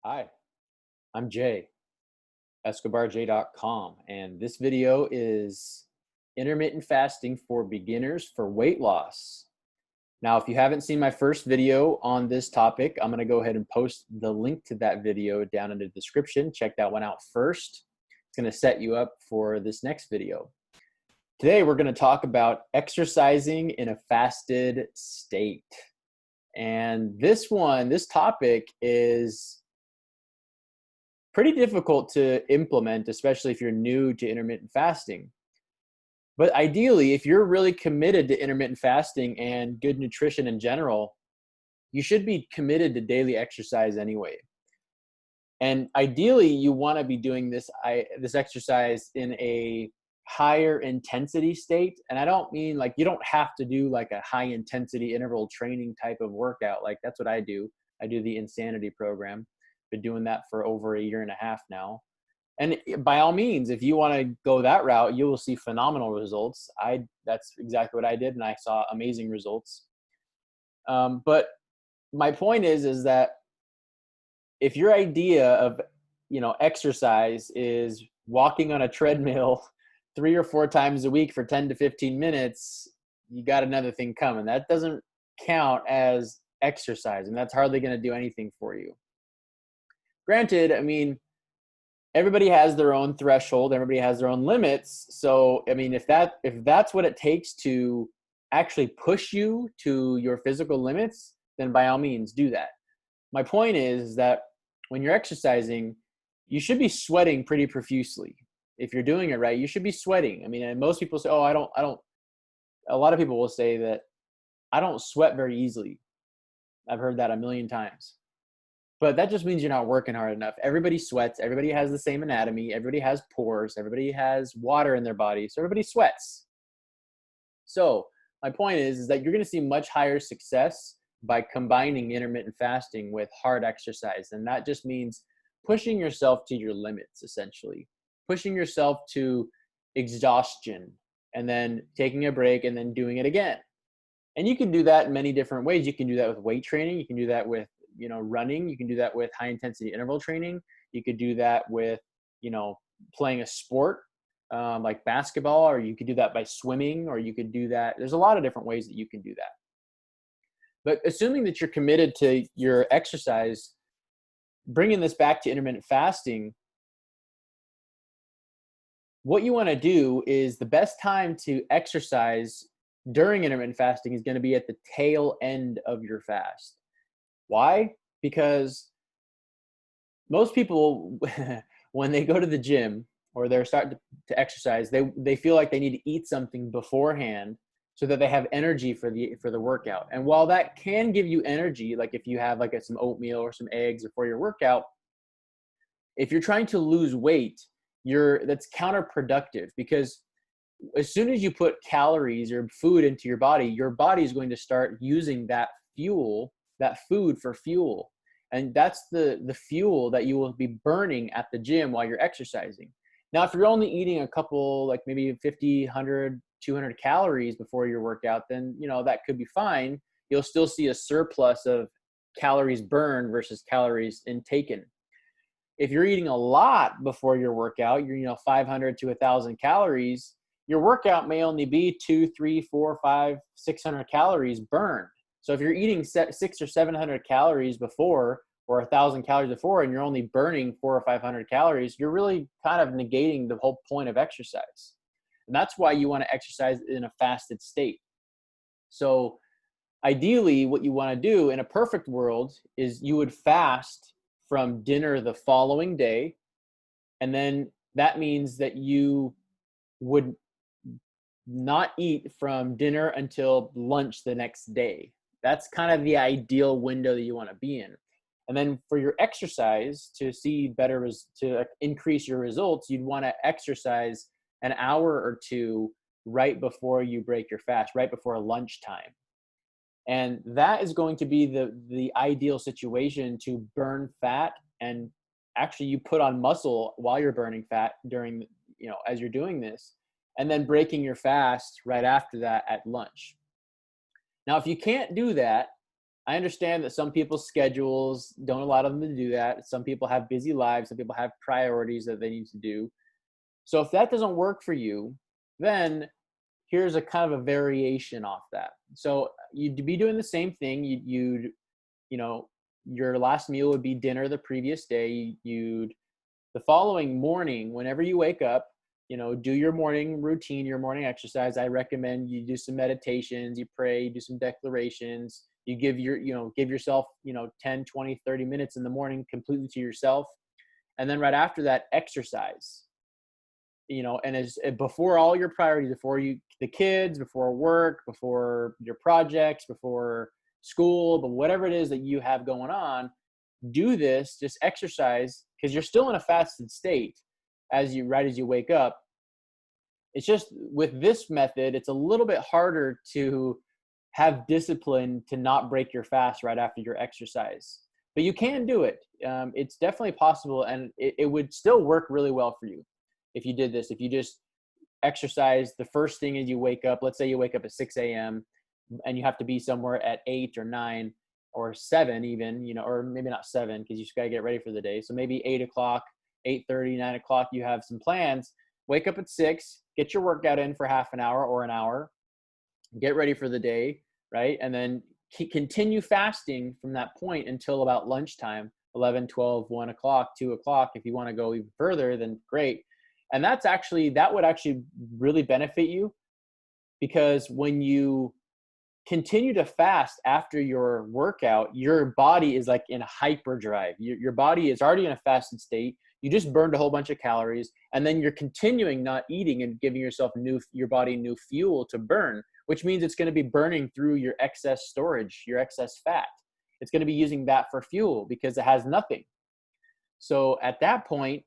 Hi, I'm Jay, escobarj.com, and this video is intermittent fasting for beginners for weight loss. Now, if you haven't seen my first video on this topic, I'm going to go ahead and post the link to that video down in the description. Check that one out first. It's going to set you up for this next video. Today, we're going to talk about exercising in a fasted state. And this topic is pretty difficult to implement, especially if you're new to intermittent fasting. But ideally, if you're really committed to intermittent fasting and good nutrition in general, you should be committed to daily exercise anyway. And ideally, you want to be doing this exercise in a higher intensity state. And I don't mean like you don't have to do like a high intensity interval training type of workout. Like that's what I do. I do the Insanity program. Been doing that for over a year and a half now. And by all means, if you want to go that route, you will see phenomenal results. That's exactly what I did, and I saw amazing results. But my point is that if your idea of exercise is walking on a treadmill 3 or 4 times a week for 10 to 15 minutes, you got another thing coming. That doesn't count as exercise, and that's hardly going to do anything for you. Granted, I mean, everybody has their own threshold, everybody has their own limits. So, I mean, if that's what it takes to actually push you to your physical limits, then by all means do that. My point is that when you're exercising, you should be sweating pretty profusely. If you're doing it right, you should be sweating. I mean, and most people say, "Oh, I don't." A lot of people will say that I don't sweat very easily. I've heard that a million times. But that just means you're not working hard enough. Everybody sweats. Everybody has the same anatomy. Everybody has pores. Everybody has water in their body. So everybody sweats. So my point is that you're going to see much higher success by combining intermittent fasting with hard exercise. And that just means pushing yourself to your limits, essentially. Pushing yourself to exhaustion and then taking a break and then doing it again. And you can do that in many different ways. You can do that with weight training. You can do that with running. You can do that with high intensity interval training. You could do that with, playing a sport like basketball, or you could do that by swimming, or you could do that. There's a lot of different ways that you can do that. But assuming that you're committed to your exercise, bringing this back to intermittent fasting, what you want to do is the best time to exercise during intermittent fasting is going to be at the tail end of your fast. Why? Because most people, when they go to the gym or they're starting to exercise, they feel like they need to eat something beforehand so that they have energy for the workout. And while that can give you energy, like if you have like some oatmeal or some eggs before your workout, if you're trying to lose weight, that's counterproductive, because as soon as you put calories or food into your body is going to start using that food for fuel. And that's the fuel that you will be burning at the gym while you're exercising. Now, if you're only eating a couple, like maybe 50, 100, 200 calories before your workout, then, that could be fine. You'll still see a surplus of calories burned versus calories intaken. If you're eating a lot before your workout, you're 500 to 1,000 calories, your workout may only be 2, 3, 4, 5, 600 calories burned. So if you're eating 600 or 700 calories before, or 1,000 calories before, and you're only burning 400 or 500 calories, you're really kind of negating the whole point of exercise. And that's why you want to exercise in a fasted state. So ideally, what you want to do in a perfect world is you would fast from dinner the following day. And then that means that you would not eat from dinner until lunch the next day. That's kind of the ideal window that you want to be in. And then for your exercise, to increase your results, you'd want to exercise an hour or two right before you break your fast, right before lunchtime. And that is going to be the ideal situation to burn fat. And actually you put on muscle while you're burning fat during, as you're doing this, and then breaking your fast right after that at lunch. Now, if you can't do that, I understand that some people's schedules don't allow them to do that. Some people have busy lives. Some people have priorities that they need to do. So if that doesn't work for you, then here's a kind of a variation off that. So you'd be doing the same thing. You know, your last meal would be dinner the previous day. You'd the following morning, whenever you wake up, do your morning routine, your morning exercise. I recommend you do some meditations, you pray, you do some declarations, you give yourself, 10, 20, 30 minutes in the morning completely to yourself. And then right after that, exercise, and as before all your priorities, before the kids, before work, before your projects, before school, but whatever it is that you have going on, do this, just exercise, because you're still in a fasted state right as you wake up. It's just with this method, it's a little bit harder to have discipline to not break your fast right after your exercise. But you can do it. It's definitely possible, and it would still work really well for you if you did this. If you just exercise the first thing as you wake up, let's say you wake up at 6 a.m. and you have to be somewhere at 8 or 9 or 7 even, or maybe not 7 because you just got to get ready for the day. So maybe 8 o'clock, 8:30, 9 o'clock, you have some plans. Wake up at 6, get your workout in for half an hour or an hour, get ready for the day, right? And then continue fasting from that point until about lunchtime, 11, 12, 1 o'clock, 2 o'clock. If you want to go even further, then great. And that would actually really benefit you, because when you continue to fast after your workout, your body is like in hyperdrive. Your body is already in a fasted state. You just burned a whole bunch of calories, and then you're continuing not eating and giving your body new fuel to burn, which means it's going to be burning through your excess storage, your excess fat. It's going to be using that for fuel because it has nothing. So at that point,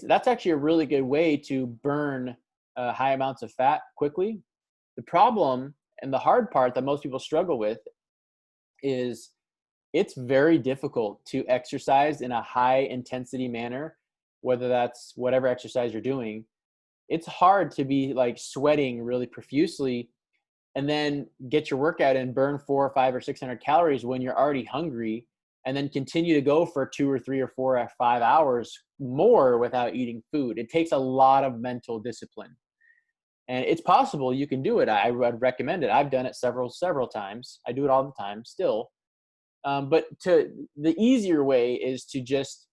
that's actually a really good way to burn high amounts of fat quickly. The problem and the hard part that most people struggle with is it's very difficult to exercise in a high intensity manner, whether that's whatever exercise you're doing. It's hard to be like sweating really profusely and then get your workout and burn 400 or 500 or 600 calories when you're already hungry, and then continue to go for 2 or 3 or 4 or 5 hours more without eating food. It takes a lot of mental discipline. And it's possible you can do it. I would recommend it. I've done it several times. I do it all the time still. But the easier way is to just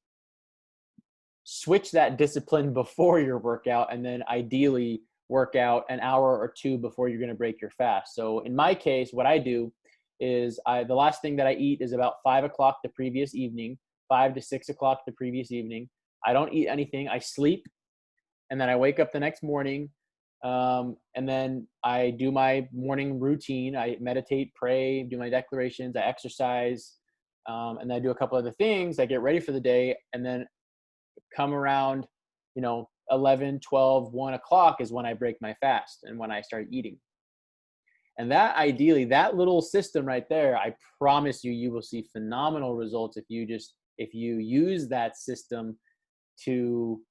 switch that discipline before your workout, and then ideally work out an hour or two before you're going to break your fast. So in my case, what I do is the last thing that I eat is about 5 o'clock the previous evening, 5 to 6 o'clock the previous evening. I don't eat anything. I sleep, and then I wake up the next morning. And then I do my morning routine. I meditate, pray, do my declarations, I exercise, and then I do a couple other things. I get ready for the day, and then come around, 11, 12, 1 o'clock is when I break my fast and when I start eating. And that little system right there, I promise you will see phenomenal results if you use that system to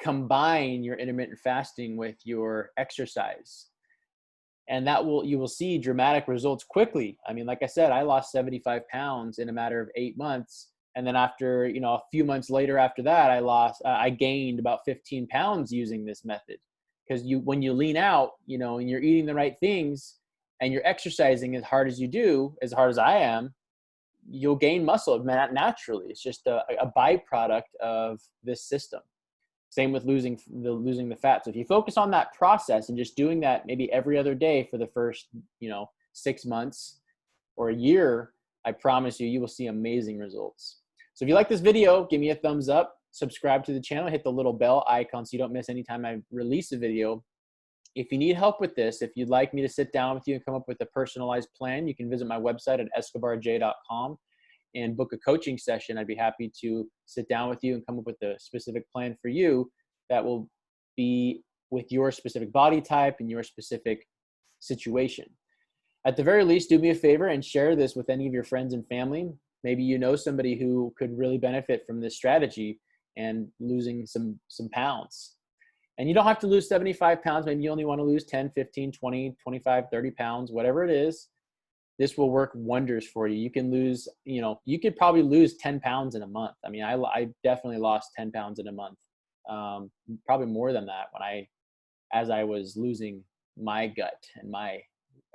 combine your intermittent fasting with your exercise. And you will see dramatic results quickly. I mean, like I said, I lost 75 pounds in a matter of 8 months. And then after, a few months later after that, I gained about 15 pounds using this method. Because when you lean out, and you're eating the right things and you're exercising as hard as you do, as hard as I am, you'll gain muscle naturally. It's just a byproduct of this system. Same with losing the fat. So if you focus on that process and just doing that maybe every other day for the first, 6 months or a year, I promise you will see amazing results. So if you like this video, give me a thumbs up, subscribe to the channel, hit the little bell icon so you don't miss any time I release a video. If you need help with this, if you'd like me to sit down with you and come up with a personalized plan, you can visit my website at escobarj.com and book a coaching session. I'd be happy to sit down with you and come up with a specific plan for you that will be with your specific body type and your specific situation. At the very least, do me a favor and share this with any of your friends and family. Maybe you know somebody who could really benefit from this strategy and losing some pounds. And you don't have to lose 75 pounds. Maybe you only want to lose 10, 15, 20, 25, 30 pounds, whatever it is. this will work wonders for you. You can lose, you could probably lose 10 pounds in a month. I mean, I definitely lost 10 pounds in a month. Probably more than that as I was losing my gut and my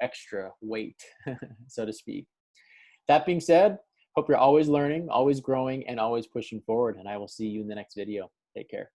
extra weight, so to speak. That being said, hope you're always learning, always growing, and always pushing forward. And I will see you in the next video. Take care.